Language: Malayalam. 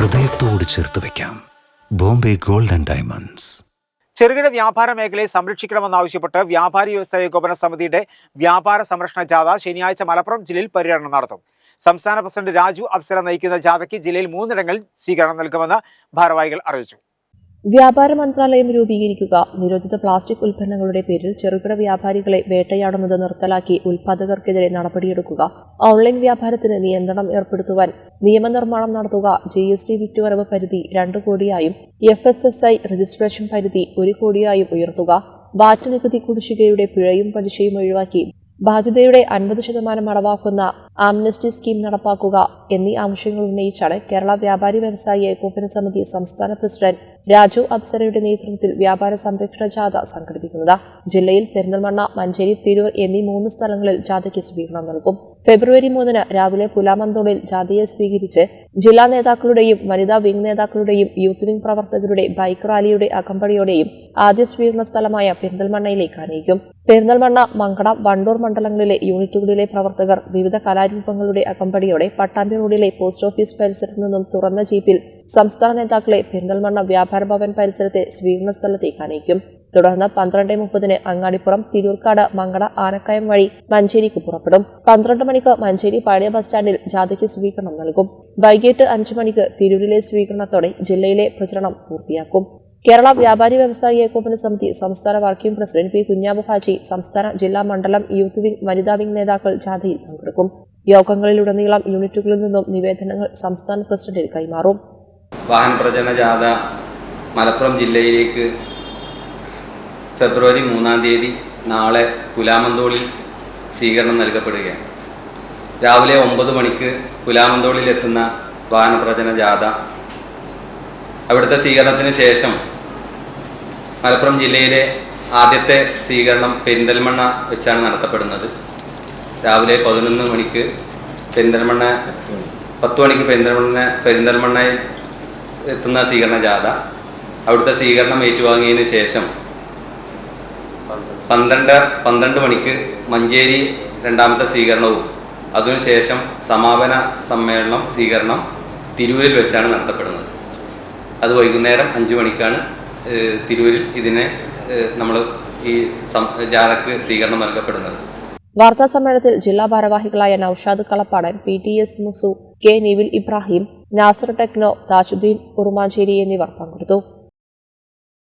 ഹൃദയത്തോട് ചേർത്ത് വെക്കാം. Bombay gold and diamonds. ചെറുകിട വ്യാപാര മേഖലയെ സംരക്ഷിക്കണമെന്നാവശ്യപ്പെട്ട് വ്യാപാരി വ്യവസായ ഏകോപന സമിതിയുടെ വ്യാപാര സംരക്ഷണ ജാഥ ശനിയാഴ്ച മലപ്പുറം ജില്ലയിൽ പര്യടനം നടത്തും. സംസ്ഥാന പ്രസിഡന്റ് രാജു അപ്സര നയിക്കുന്ന ജാഥയ്ക്ക് ജില്ലയിൽ 3 ഇടങ്ങളിൽ സ്വീകരണം നൽകുമെന്ന് ഭാരവാഹികൾ അറിയിച്ചു. വ്യാപാര മന്ത്രാലയം രൂപീകരിക്കുക. നിരോധിത പ്ലാസ്റ്റിക് ഉൽപ്പന്നങ്ങളുടെ പേരിൽ ചെറുകിട വ്യാപാരികളെ വേട്ടയാടുന്നത് നിർത്തലാക്കി ഉൽപ്പാദകർക്കെതിരെ നടപടിയെടുക്കുക. ഓൺലൈൻ വ്യാപാരത്തിന് നിയന്ത്രണം ഏർപ്പെടുത്തുവാൻ നിയമനിർമ്മാണം നടത്തുക. GST വിറ്റുവരവ് പരിധി 2 കോടിയായും FSSI രജിസ്ട്രേഷൻ പരിധി 1 കോടിയായും ഉയർത്തുക. വാറ്റ് നികുതി കുടിശ്ശികയുടെ പിഴയും പലിശയും ഒഴിവാക്കി ബാധ്യതയുടെ 50% അടവാക്കുന്ന ആംനസ്റ്റി സ്കീം നടപ്പാക്കുക എന്നീ ആവശ്യങ്ങൾ ഉന്നയിച്ചാണ് കേരള വ്യാപാരി വ്യവസായി ഏകോപന സമിതി സംസ്ഥാന പ്രസിഡന്റ് രാജു അപ്സരയുടെ നേതൃത്വത്തിൽ വ്യാപാര സംരക്ഷണ ജാഥ സംഘടിപ്പിക്കുന്നത്. ജില്ലയിൽ പെരിന്തൽമണ്ണ, മഞ്ചേരി, തിരൂർ എന്നീ 3 സ്ഥലങ്ങളിൽ ജാഥയ്ക്ക് സ്വീകരണം നൽകും. ഫെബ്രുവരി 3 രാവിലെ പുലാമന്തോളിൽ ജാഥയെ സ്വീകരിച്ച് ജില്ലാ നേതാക്കളുടെയും വനിതാ വിംഗ് നേതാക്കളുടെയും യൂത്ത് വിംഗ് പ്രവർത്തകരുടെ ബൈക്ക് റാലിയുടെ അകമ്പടിയോടെയും ആദ്യ സ്വീകരണ സ്ഥലമായ പെരിന്തൽമണ്ണയിലേക്ക് ആനയിക്കും. പെരിന്തൽമണ്ണ, മങ്കട, വണ്ടൂർ മണ്ഡലങ്ങളിലെ യൂണിറ്റുകളിലെ പ്രവർത്തകർ വിവിധ കലാരൂപങ്ങളുടെ അകമ്പടിയോടെ പട്ടാമ്പി റോഡിലെ പോസ്റ്റ് ഓഫീസ് പരിസരത്തു നിന്നും തുറന്ന ജീപ്പിൽ സംസ്ഥാന നേതാക്കളെ പെരിന്തൽമണ്ണ വ്യാപാര ഭവൻ പരിസരത്തെ സ്വീകരണ സ്ഥലത്തേക്ക് ആനയിക്കും. തുടർന്ന് 12:30 അങ്ങാടിപ്പുറം, തിരൂർക്കാട്, മങ്കട, ആനക്കയം വഴി മഞ്ചേരിക്ക് പുറപ്പെടും. 12 മണിക്ക് മഞ്ചേരി പഴയ ബസ് സ്റ്റാൻഡിൽ ജാഥയ്ക്ക് സ്വീകരണം നൽകും. വൈകിട്ട് 5 മണിക്ക് തിരൂരിലെ സ്വീകരണത്തോടെ ജില്ലയിലെ പ്രചരണം പൂർത്തിയാക്കും. കേരള വ്യാപാരി വ്യവസായി ഏകോപന സമിതി സംസ്ഥാന working president P Kunhabu Haji, സംസ്ഥാന, ജില്ലാ, മണ്ഡലം യൂത്ത് വിംഗ്, വനിതാ വിംഗ് നേതാക്കൾ ജാഥയിൽ പങ്കെടുക്കും. യോഗങ്ങളിലുടനീളം യൂണിറ്റുകളിൽ നിന്നും നിവേദനങ്ങൾ സംസ്ഥാന പ്രസിഡന്റിന് കൈമാറും. വാഹന പ്രചരണ ജാഥ മലപ്പുറം ജില്ലയിലേക്ക് ഫെബ്രുവരി 3 നാളെ പുലാമന്തോളിൽ സ്വീകരണം നൽകപ്പെടുകയാണ്. രാവിലെ 9 മണിക്ക് പുലാമന്തോളിൽ എത്തുന്ന വാഹന പ്രചരണ ജാഥ അവിടുത്തെ സ്വീകരണത്തിന് ശേഷം മലപ്പുറം ജില്ലയിലെ ആദ്യത്തെ സ്വീകരണം പെരിന്തൽമണ്ണ വെച്ചാണ് നടത്തപ്പെടുന്നത്. രാവിലെ 11 മണിക്ക് പെരിന്തൽമണ്ണ, 10 മണിക്ക് പെരിന്തൽമണ്ണയിൽ എത്തുന്ന സ്വീകരണ ജാഥ അവിടുത്തെ സ്വീകരണം ഏറ്റുവാങ്ങിയതിന് ശേഷം 12 മണിക്ക് മഞ്ചേരി രണ്ടാമത്തെ സ്വീകരണവും അതിനുശേഷം സമാപന സമ്മേളനം സ്വീകരണം തിരൂരിൽ വെച്ചാണ് നടത്തപ്പെടുന്നത്. അത് വൈകുന്നേരം 5 മണിക്കാണ് തിരൂരിൽ ഇതിനെ നമ്മൾ ഈ ജാഥയ്ക്ക് സ്വീകരണം നൽകപ്പെടുന്നത്. വാർത്താ സമ്മേളനത്തിൽ ജില്ലാ ഭാരവാഹികളായ Noushad Kalappadan, PTS Musu, K Nivil Ibrahim, Nasar Techno, Thajudheen Urumancheri എന്നിവർ പങ്കെടുത്തു.